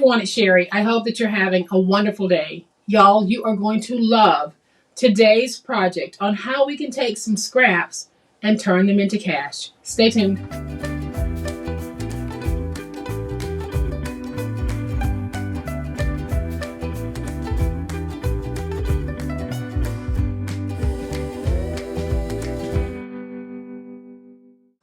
everyone, it's Sherry. I hope that you're having a wonderful day. Y'all, you are going to love today's project on how we can take some scraps and turn them into cash. Stay tuned.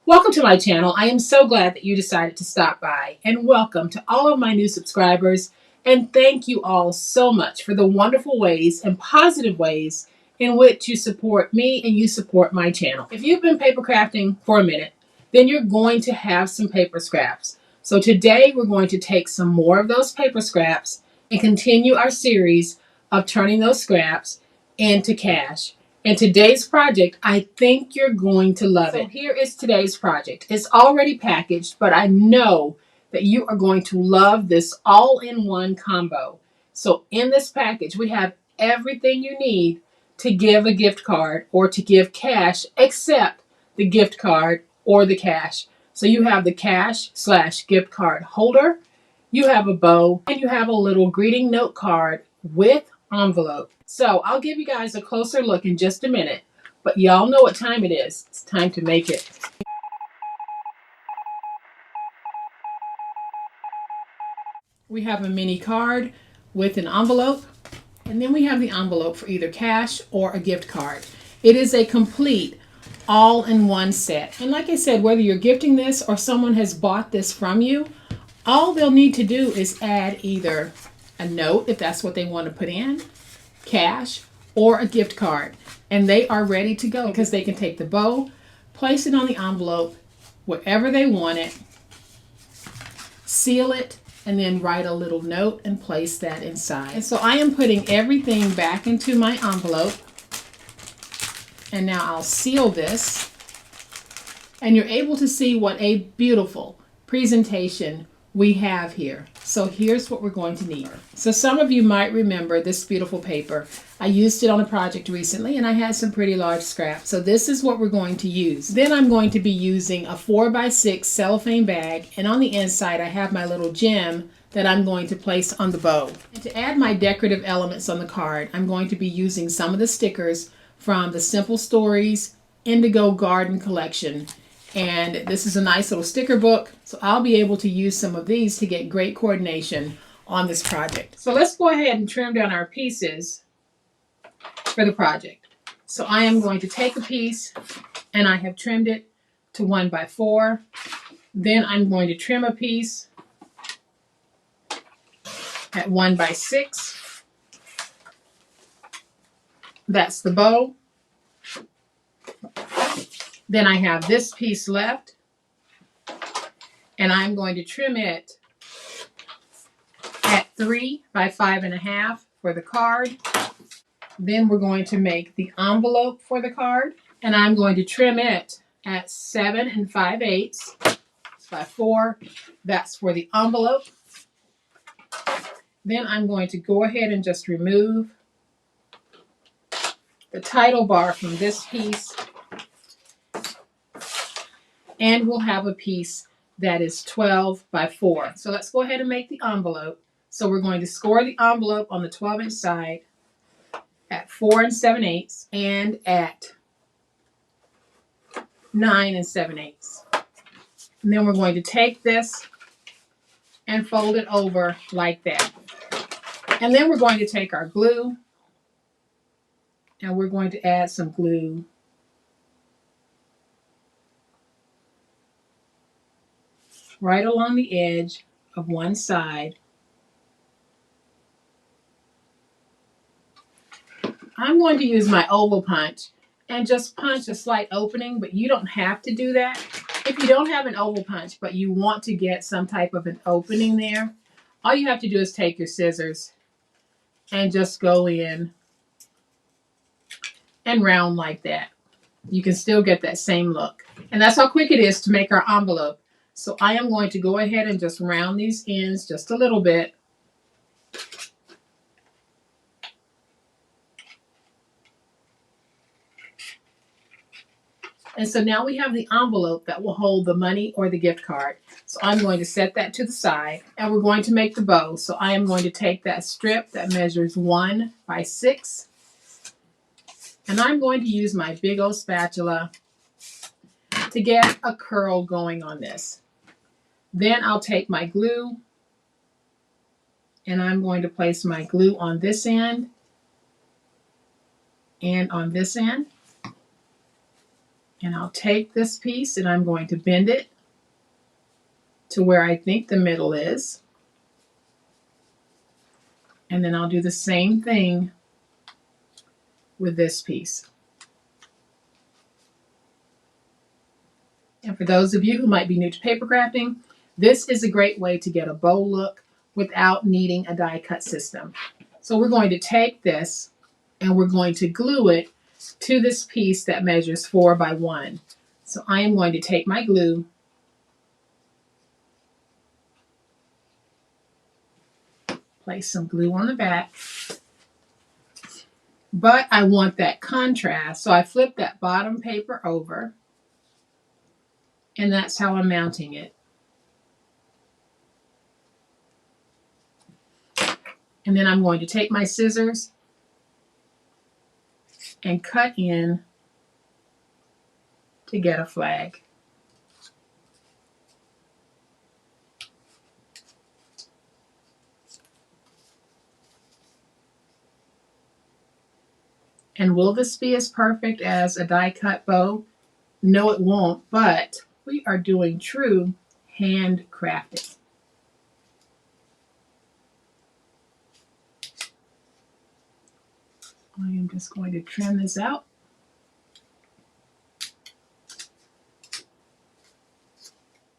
Welcome to my channel. I am so glad that you decided to stop by, and welcome to all of my new subscribers. And thank you all so much for the wonderful ways and positive ways in which you support me and you support my channel. If you've been paper crafting for a minute, then you're going to have some paper scraps. So today we're going to take some more of those paper scraps and continue our series of turning those scraps into cash. And today's project, I think you're going to love it. So here is today's project. It's already packaged, but I know that you are going to love this all-in-one combo. So in this package, we have everything you need to give a gift card or to give cash, except the gift card or the cash. So you have the cash/gift card holder, you have a bow, and you have a little greeting note card with envelope. So I'll give you guys a closer look in just a minute, but y'all know what time it is. It's time to make it. We have a mini card with an envelope, and then we have the envelope for either cash or a gift card. It is a complete all-in-one set. And like I said, whether you're gifting this or someone has bought this from you, all they'll need to do is add either a note, if that's what they want to put in, cash, or a gift card, and they are ready to go because they can take the bow, place it on the envelope wherever they want it, seal it, and then write a little note and place that inside. And so I am putting everything back into my envelope, and now I'll seal this, and you're able to see what a beautiful presentation we have here. So here's what we're going to need. So some of you might remember this beautiful paper. I used it on a project recently and I had some pretty large scraps. So this is what we're going to use. Then I'm going to be using a 4x6 cellophane bag, and on the inside I have my little gem that I'm going to place on the bow. And to add my decorative elements on the card, I'm going to be using some of the stickers from the Simple Stories Indigo Garden collection. And this is a nice little sticker book, so I'll be able to use some of these to get great coordination on this project. So let's go ahead and trim down our pieces for the project. So I am going to take a piece, and I have trimmed it to 1x4. Then I'm going to trim a piece at 1x6. That's the bow. Then I have this piece left, and I'm going to trim it at 3x5.5 for the card. Then we're going to make the envelope for the card, and I'm going to trim it at 7 5/8 by 4. That's for the envelope. Then I'm going to go ahead and just remove the title bar from this piece, and we'll have a piece that is 12x4. So let's go ahead and make the envelope. So we're going to score the envelope on the 12-inch side at 4 7/8 and at 9 7/8. And then we're going to take this and fold it over like that. And then we're going to take our glue, and we're going to add some glue right along the edge of one side. I'm going to use my oval punch and just punch a slight opening, but you don't have to do that. If you don't have an oval punch, but you want to get some type of an opening there, all you have to do is take your scissors and just go in and round like that. You can still get that same look. And that's how quick it is to make our envelope. So I am going to go ahead and just round these ends just a little bit. And so now we have the envelope that will hold the money or the gift card. So I'm going to set that to the side, and we're going to make the bow. So I am going to take that strip that measures 1 by 6, and I'm going to use my big old spatula to get a curl going on this. Then I'll take my glue, and I'm going to place my glue on this end and on this end. And I'll take this piece and I'm going to bend it to where I think the middle is. And then I'll do the same thing with this piece. And for those of you who might be new to paper crafting, this is a great way to get a bow look without needing a die cut system. So we're going to take this and we're going to glue it to this piece that measures 4 by 1. So I am going to take my glue, place some glue on the back, but I want that contrast. So I flip that bottom paper over, and that's how I'm mounting it. And then I'm going to take my scissors and cut in to get a flag. And will this be as perfect as a die cut bow? No, it won't, but we are doing true handcrafting. I am just going to trim this out.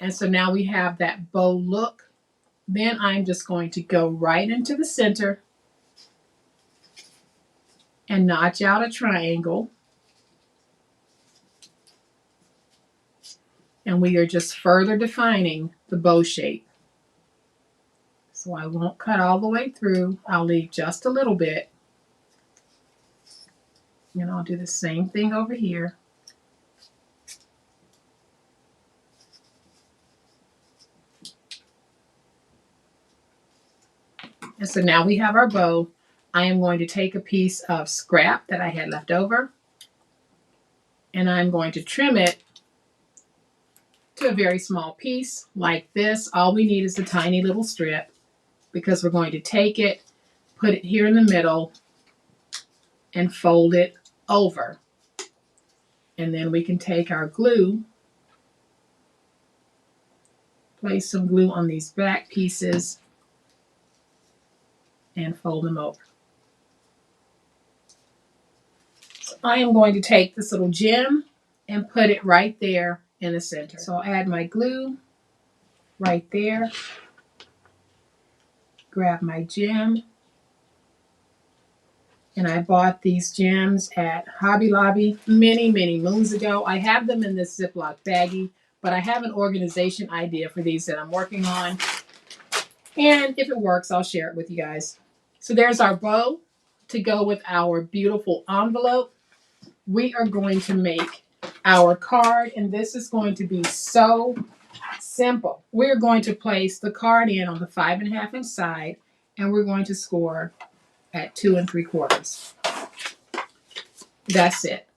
And so now we have that bow look. Then I'm just going to go right into the center and notch out a triangle. And we are just further defining the bow shape. So I won't cut all the way through. I'll leave just a little bit. And I'll do the same thing over here. And so now we have our bow. I am going to take a piece of scrap that I had left over, and I'm going to trim it to a very small piece like this. All we need is a tiny little strip, because we're going to take it, put it here in the middle, and fold it over. And then we can take our glue, place some glue on these back pieces, and fold them over. So I am going to take this little gem and put it right there in the center. So I'll add my glue right there, grab my gem, and I bought these gems at Hobby Lobby many, many moons ago. I have them in this Ziploc baggie, but I have an organization idea for these that I'm working on. And if it works, I'll share it with you guys. So there's our bow to go with our beautiful envelope. We are going to make our card, and this is going to be so simple. We're going to place the card in on the 5.5 inch side, and we're going to score at 2 3/4. That's it.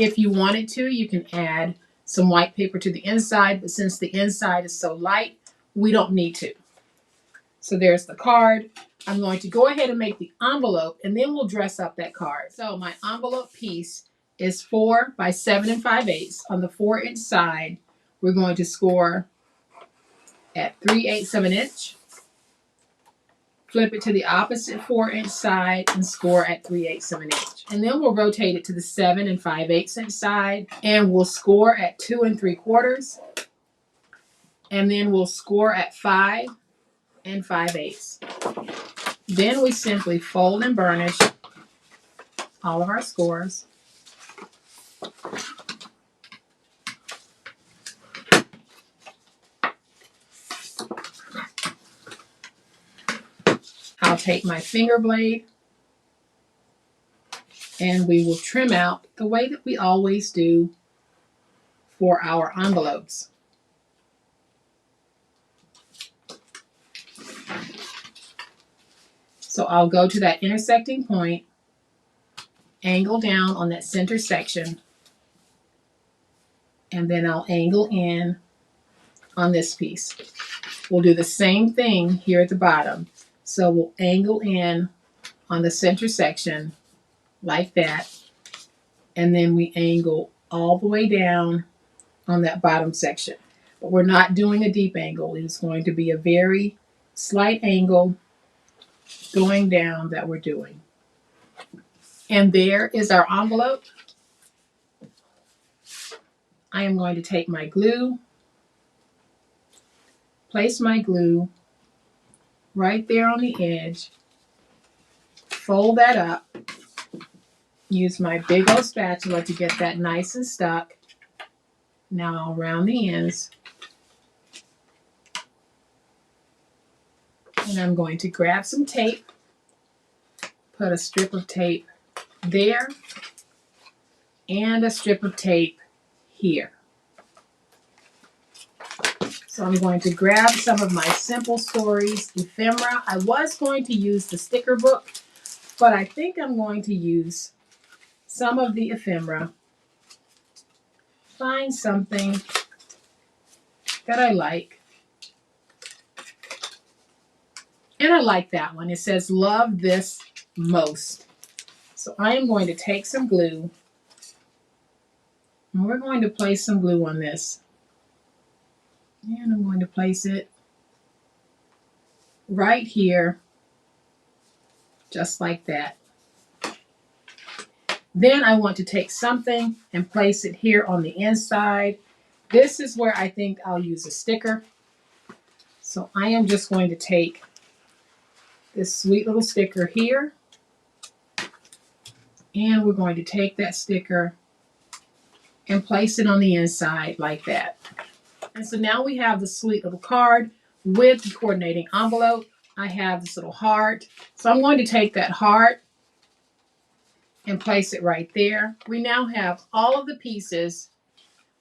If you wanted to, you can add some white paper to the inside, but since the inside is so light, we don't need to. So there's the card. I'm going to go ahead and make the envelope, and then we'll dress up that card. So my envelope piece is 4 by 7 5/8. On the 4 inch side, we're going to score at 3/8 of an inch. Flip it to the opposite 4 inch side and score at 3/8 of an inch. And then we'll rotate it to the 7 5/8 inch side, and we'll score at 2 3/4. And then we'll score at 5 5/8. Then we simply fold and burnish all of our scores. I'll take my finger blade, and we will trim out the way that we always do for our envelopes. So I'll go to that intersecting point, angle down on that center section, and then I'll angle in on this piece. We'll do the same thing here at the bottom. So we'll angle in on the center section like that, and then we angle all the way down on that bottom section. But we're not doing a deep angle. It's going to be a very slight angle going down that we're doing. And there is our envelope. I am going to take my glue, place my glue right there on the edge, fold that up, use my big old spatula to get that nice and stuck. Now I'll round the ends. And I'm going to grab some tape, put a strip of tape there, and a strip of tape here. So I'm going to grab some of my Simple Stories ephemera. I was going to use the sticker book, but I think I'm going to use some of the ephemera. Find something that I like. And I like that one. It says, "Love this most." So I am going to take some glue, and we're going to place some glue on this. And I'm going to place it right here, just like that. Then I want to take something and place it here on the inside. This is where I think I'll use a sticker. So I am just going to take this sweet little sticker here, and we're going to take that sticker and place it on the inside like that. And so now we have the sweet little card with the coordinating envelope. I have this little heart. So I'm going to take that heart and place it right there. We now have all of the pieces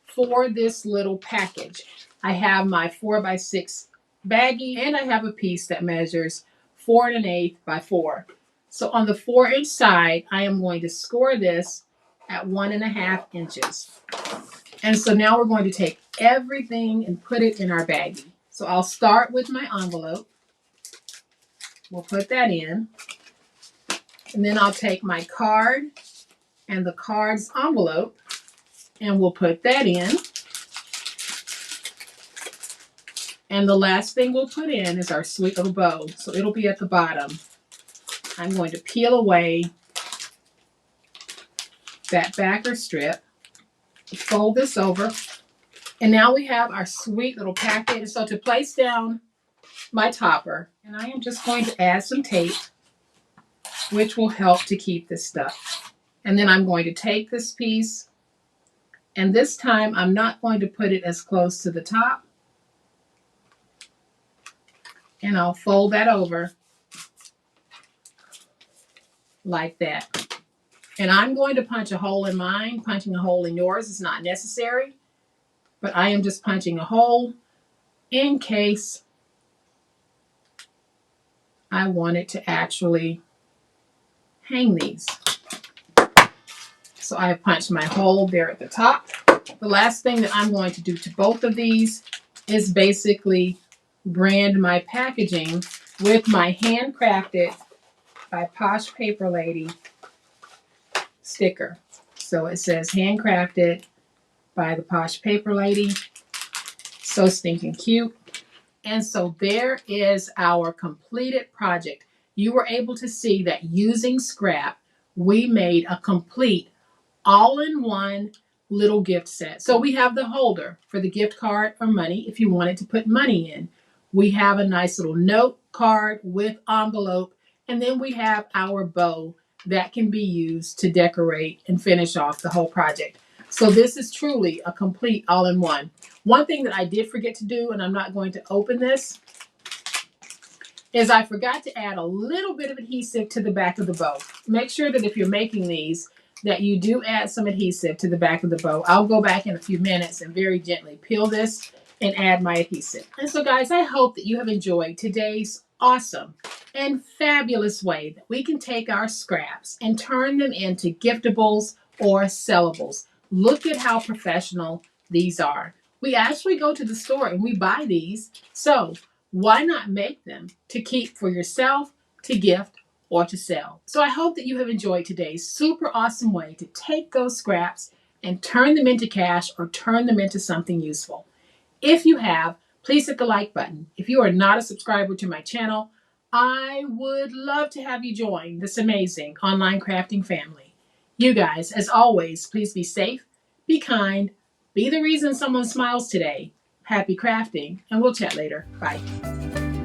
for this little package. I have my 4x6 baggie, and I have a piece that measures 4 1/8 by 4. So on the 4-inch side, I am going to score this at 1.5 inches. And so now we're going to take everything and put it in our baggie. So I'll start with my envelope. We'll put that in. And then I'll take my card and the card's envelope, and we'll put that in. And the last thing we'll put in is our sweet little bow. So it'll be at the bottom. I'm going to peel away that backer strip, fold this over, and now we have our sweet little package. So to place down my topper, and I am just going to add some tape, which will help to keep this stuck. And then I'm going to take this piece, and this time I'm not going to put it as close to the top, and I'll fold that over like that. And I'm going to punch a hole in mine. Punching a hole in yours is not necessary, but I am just punching a hole in case I wanted to actually hang these. So I have punched my hole there at the top. The last thing that I'm going to do to both of these is basically brand my packaging with my handcrafted by Posh Paper Lady sticker. So it says handcrafted by the Posh Paper Lady. So stinking cute. And so there is our completed project. You were able to see that using scrap, we made a complete all-in-one little gift set. So we have the holder for the gift card or money if you wanted to put money in. We have a nice little note card with envelope, and then we have our bow that can be used to decorate and finish off the whole project. So this is truly a complete all-in-one. One thing that I did forget to do, and I'm not going to open this, is I forgot to add a little bit of adhesive to the back of the bow. Make sure that if you're making these, that you do add some adhesive to the back of the bow. I'll go back in a few minutes and very gently peel this and add my adhesive. And so guys, I hope that you have enjoyed today's awesome and fabulous way that we can take our scraps and turn them into giftables or sellables. Look at how professional these are. We actually go to the store and we buy these. So why not make them to keep for yourself, to gift, or to sell? So I hope that you have enjoyed today's super awesome way to take those scraps and turn them into cash or turn them into something useful. If you have, please hit the like button. If you are not a subscriber to my channel, I would love to have you join this amazing online crafting family. You guys, as always, please be safe, be kind, be the reason someone smiles today. Happy crafting, and we'll chat later. Bye.